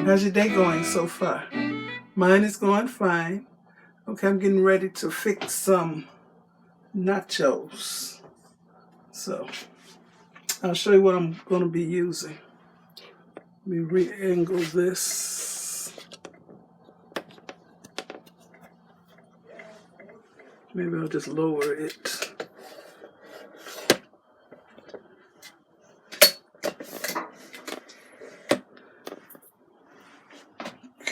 How's your day going so far? Mine is going fine. Okay, I'm getting ready to fix some nachos. So, I'll show you what I'm going to be using. Let me re-angle this. Maybe I'll just lower it.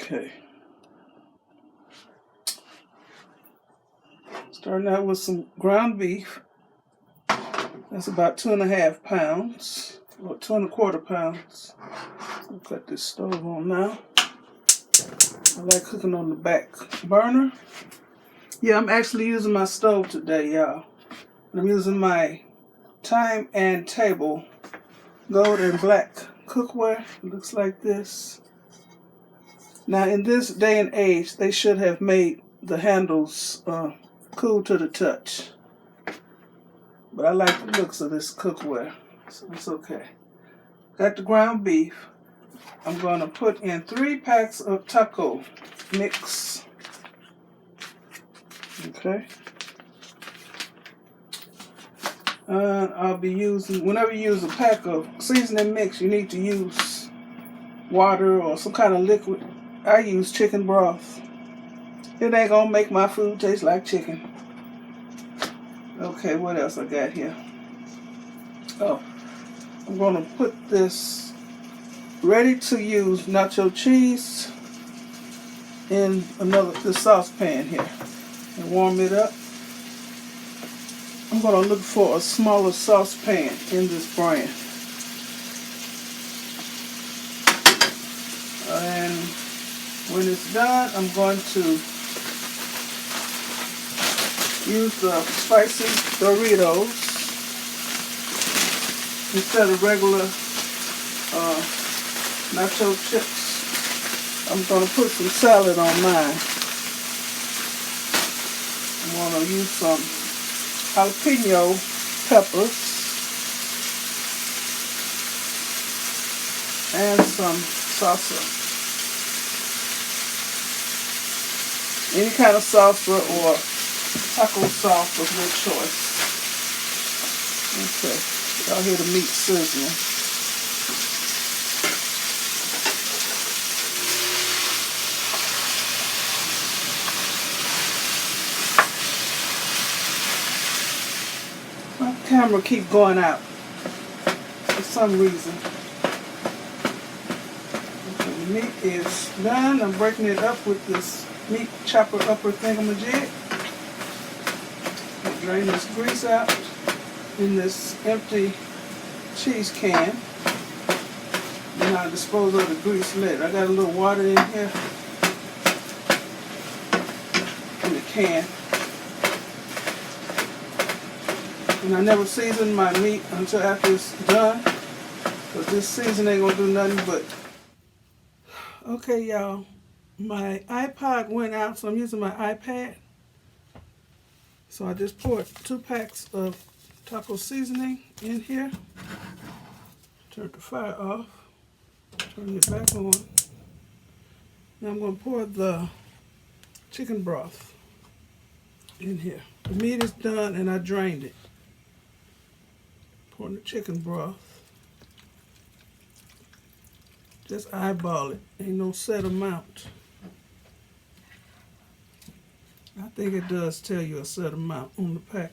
Okay. Starting out with some ground beef. That's about 2.5 pounds, or 2.25 pounds. I'll cut this stove on now. I like cooking on the back burner. Yeah, I'm actually using my stove today, y'all. I'm using my Thyme and Table gold and black cookware. It looks like this. Now, in this day and age, they should have made the handles cool to the touch. But I like the looks of this cookware, so it's okay. Got the ground beef. I'm going to put in 3 packs of taco mix. Okay. I'll be using, whenever you use a pack of seasoning mix, you need to use water or some kind of liquid. I use chicken broth. It ain't gonna make my food taste like chicken. Okay, what else I got here? Oh, I'm gonna put this ready to use nacho cheese in this saucepan here and warm it up. I'm gonna look for a smaller saucepan in this brand. And when it's done, I'm going to use the spicy Doritos instead of regular nacho chips. I'm going to put some salad on mine. I'm going to use some jalapeno peppers and some salsa. Any kind of salsa or taco sauce of your choice. Okay, y'all hear the meat sizzling. My camera keep going out for some reason. Okay, the meat is done. I'm breaking it up with this meat chopper upper thingamajig. I drain this grease out in this empty cheese can. Then I dispose of the grease later. I got a little water in here in the can. And I never season my meat until after it's done, because this season ain't gonna do nothing but. Okay, y'all. My iPod went out, so I'm using my iPad. So I just poured 2 packs of taco seasoning in here. Turn the fire off. Turn it back on. Now I'm going to pour the chicken broth in here. The meat is done and I drained it. Pour the chicken broth. Just eyeball it. Ain't no set amount. I think it does tell you a set amount on the pack.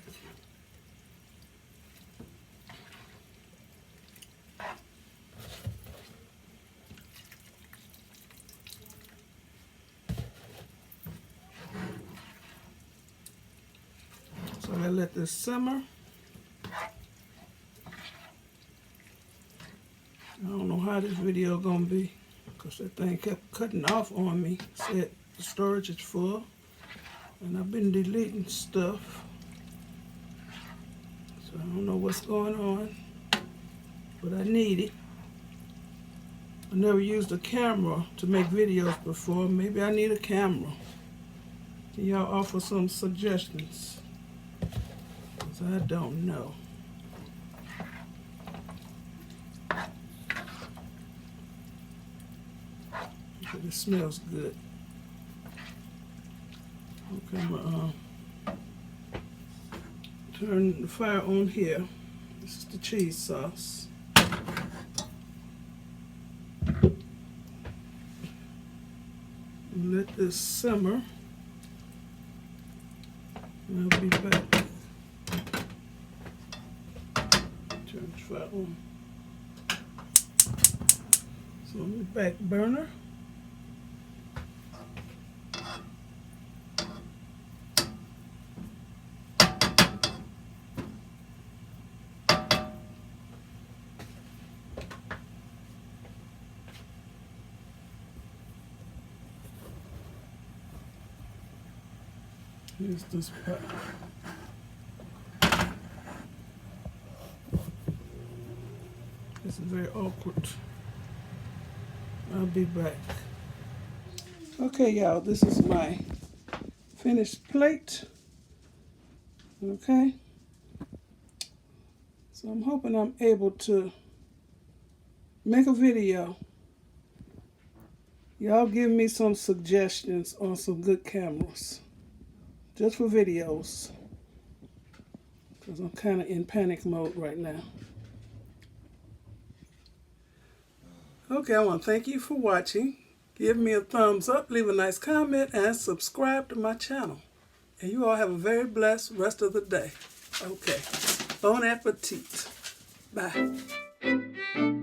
So I let this simmer. I don't know how this video gonna be, because that thing kept cutting off on me. Said the storage is full. And I've been deleting stuff, so I don't know what's going on, but I need it. I never used a camera to make videos before. Maybe I need a camera. Can y'all offer some suggestions? Because I don't know. Okay, it smells good. Okay, I'm gonna turn the fire on here. This is the cheese sauce. And let this simmer. And I'll be back. Turn the fire on. So on the back burner. Here's this pot. This is very awkward. I'll be back. Okay, y'all, this is my finished plate. Okay. So I'm hoping I'm able to make a video. Y'all give me some suggestions on some good cameras. Just for videos. Because I'm kind of in panic mode right now. Okay, I want to thank you for watching. Give me a thumbs up, leave a nice comment, and subscribe to my channel. And you all have a very blessed rest of the day. Okay. Bon appetit. Bye.